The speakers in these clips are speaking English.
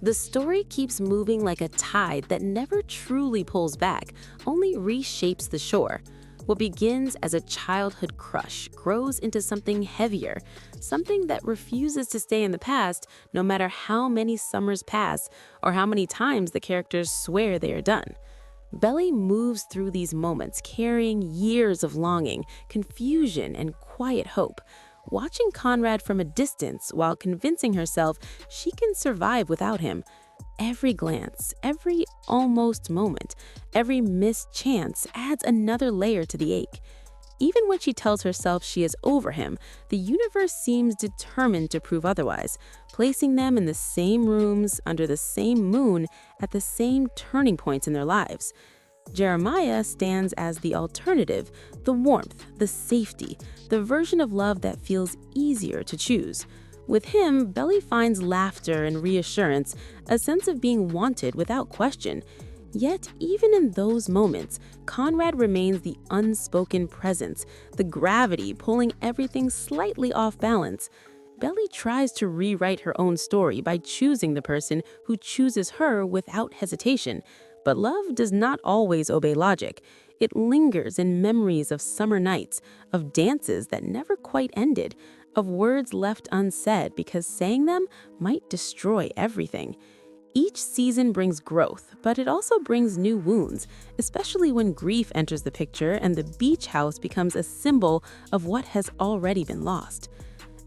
The story keeps moving like a tide that never truly pulls back, only reshapes the shore. What begins as a childhood crush grows into something heavier, something that refuses to stay in the past no matter how many summers pass or how many times the characters swear they are done. Belly moves through these moments carrying years of longing, confusion, and quiet hope, watching Conrad from a distance while convincing herself she can survive without him. Every glance, every almost moment, every missed chance adds another layer to the ache. Even when she tells herself she is over him, the universe seems determined to prove otherwise, placing them in the same rooms, under the same moon, at the same turning points in their lives. Jeremiah stands as the alternative, the warmth, the safety, the version of love that feels easier to choose. With him, Belly finds laughter and reassurance, a sense of being wanted without question. Yet, even in those moments, Conrad remains the unspoken presence, the gravity pulling everything slightly off balance. Belly tries to rewrite her own story by choosing the person who chooses her without hesitation. But love does not always obey logic. It lingers in memories of summer nights, of dances that never quite ended, of words left unsaid because saying them might destroy everything. Each season brings growth, but it also brings new wounds, especially when grief enters the picture and the beach house becomes a symbol of what has already been lost.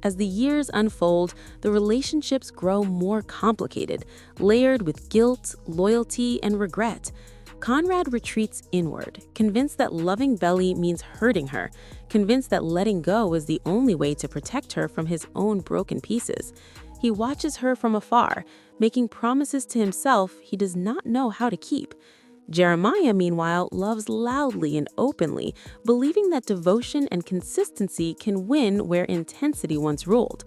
As the years unfold, the relationships grow more complicated, layered with guilt, loyalty, and regret. Conrad retreats inward, convinced that loving Belly means hurting her, convinced that letting go is the only way to protect her from his own broken pieces. He watches her from afar, making promises to himself he does not know how to keep. Jeremiah, meanwhile, loves loudly and openly, believing that devotion and consistency can win where intensity once ruled.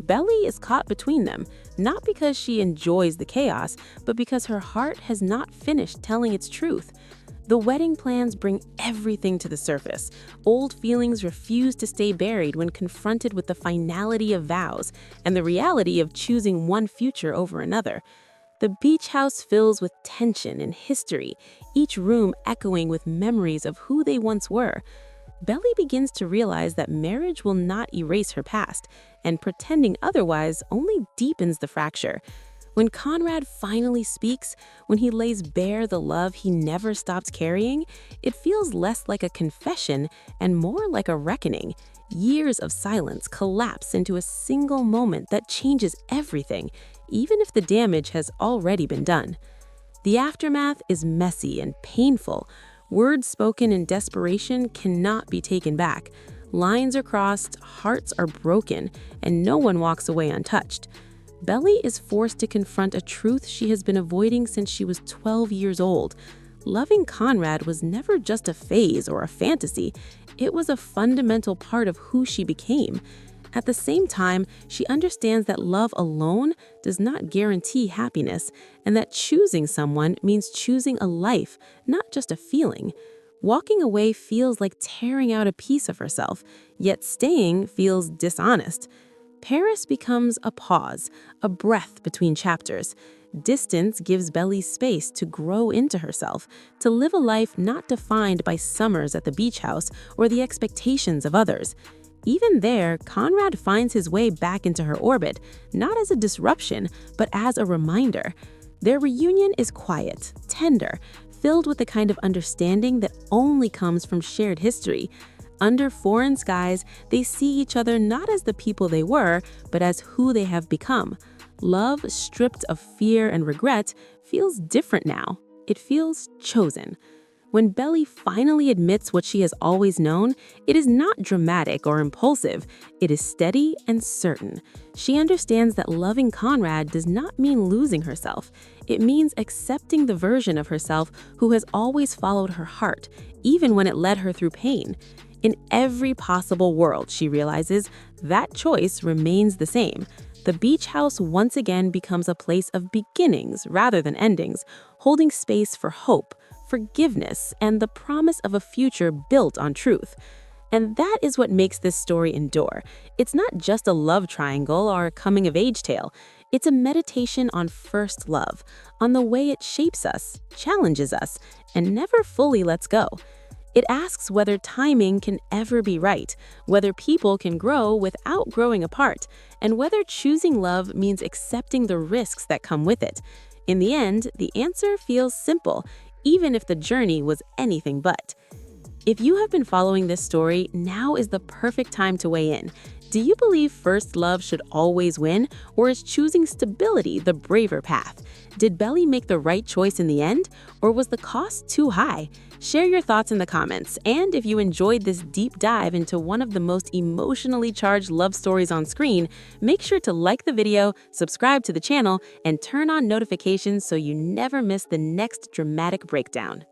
Belly is caught between them, not because she enjoys the chaos, but because her heart has not finished telling its truth. The wedding plans bring everything to the surface. Old feelings refuse to stay buried when confronted with the finality of vows and the reality of choosing one future over another. The beach house fills with tension and history, each room echoing with memories of who they once were. Belly begins to realize that marriage will not erase her past, and pretending otherwise only deepens the fracture. When Conrad finally speaks, when he lays bare the love he never stopped carrying, it feels less like a confession and more like a reckoning. Years of silence collapse into a single moment that changes everything, even if the damage has already been done. The aftermath is messy and painful. Words spoken in desperation cannot be taken back. Lines are crossed, hearts are broken, and no one walks away untouched. Belly is forced to confront a truth she has been avoiding since she was 12 years old. Loving Conrad was never just a phase or a fantasy. It was a fundamental part of who she became. At the same time, she understands that love alone does not guarantee happiness, and that choosing someone means choosing a life, not just a feeling. Walking away feels like tearing out a piece of herself, yet staying feels dishonest. Paris becomes a pause, a breath between chapters. Distance gives Belly space to grow into herself, to live a life not defined by summers at the beach house or the expectations of others. Even there, Conrad finds his way back into her orbit, not as a disruption, but as a reminder. Their reunion is quiet, tender, filled with the kind of understanding that only comes from shared history. Under foreign skies, they see each other not as the people they were, but as who they have become. Love, stripped of fear and regret, feels different now. It feels chosen. When Belly finally admits what she has always known, it is not dramatic or impulsive. It is steady and certain. She understands that loving Conrad does not mean losing herself. It means accepting the version of herself who has always followed her heart, even when it led her through pain. In every possible world, she realizes, that choice remains the same. The beach house once again becomes a place of beginnings rather than endings, holding space for hope, forgiveness, and the promise of a future built on truth. And that is what makes this story endure. It's not just a love triangle or a coming-of-age tale. It's a meditation on first love, on the way it shapes us, challenges us, and never fully lets go. It asks whether timing can ever be right, whether people can grow without growing apart, and whether choosing love means accepting the risks that come with it. In the end, the answer feels simple, even if the journey was anything but. If you have been following this story, now is the perfect time to weigh in. Do you believe first love should always win, or is choosing stability the braver path? Did Belly make the right choice in the end, or was the cost too high? Share your thoughts in the comments, and if you enjoyed this deep dive into one of the most emotionally charged love stories on screen, make sure to like the video, subscribe to the channel, and turn on notifications so you never miss the next dramatic breakdown.